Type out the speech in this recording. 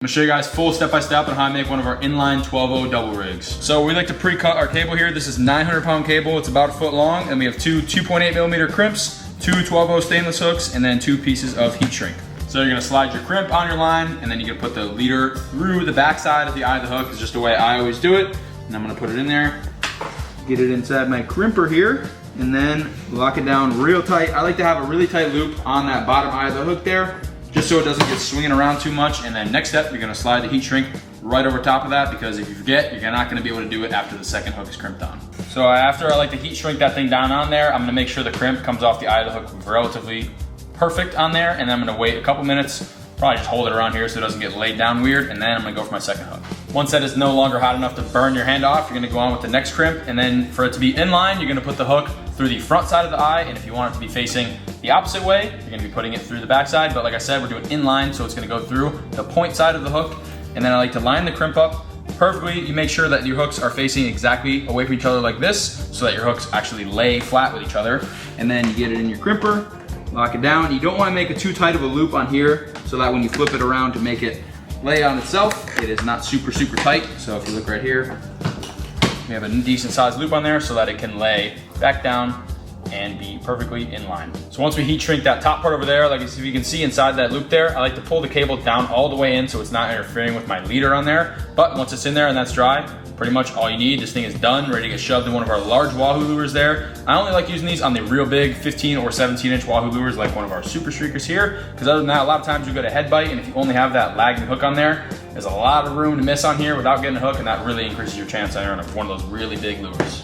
I'm gonna show you guys full step-by-step on how I make one of our inline 12-0 double rigs. So we like to pre-cut our cable here. This is 900-pound cable. It's about a foot long, and we have two 2.8 millimeter crimps, two 12-0 stainless hooks, and then 2 pieces of heat shrink. So you're gonna slide your crimp on your line, and then you're gonna put the leader through the back side of the eye of the hook. It's just the way I always do it. And I'm gonna put it in there, get it inside my crimper here, and then lock it down real tight. I like to have a really tight loop on that bottom eye of the hook there, just so it doesn't get swinging around too much. And then next step, you're gonna slide the heat shrink right over top of that, because if you forget, you're not gonna be able to do it after the second hook is crimped on. So after I like to heat shrink that thing down on there, I'm gonna make sure the crimp comes off the eye of the hook relatively perfect on there, and then I'm gonna wait a couple minutes, probably just hold it around here so it doesn't get laid down weird, and then I'm gonna go for my second hook. Once that is no longer hot enough to burn your hand off, you're gonna go on with the next crimp, and then for it to be inline, you're gonna put the hook through the front side of the eye, and if you want it to be facing the opposite way, you're gonna be putting it through the back side, but like I said, we're doing inline, so it's gonna go through the point side of the hook, and then I like to line the crimp up perfectly. You make sure that your hooks are facing exactly away from each other like this, so that your hooks actually lay flat with each other, and then you get it in your crimper, lock it down. You don't wanna make it too tight of a loop on here, so that when you flip it around to make it lay on itself, it is not super tight. So if you look right here, we have a decent sized loop on there so that it can lay back down and be perfectly in line. So once we heat shrink that top part over there, like if you can see inside that loop there, I like to pull the cable down all the way in so it's not interfering with my leader on there. But once it's in there and that's dry, pretty much all you need. This thing is done, ready to get shoved in one of our large Wahoo lures there. I only like using these on the real big 15 or 17 inch Wahoo lures, like one of our Super Streakers here, because other than that, a lot of times you get a head bite, and if you only have that lagging hook on there, there's a lot of room to miss on here without getting a hook, and that really increases your chance on one of those really big lures.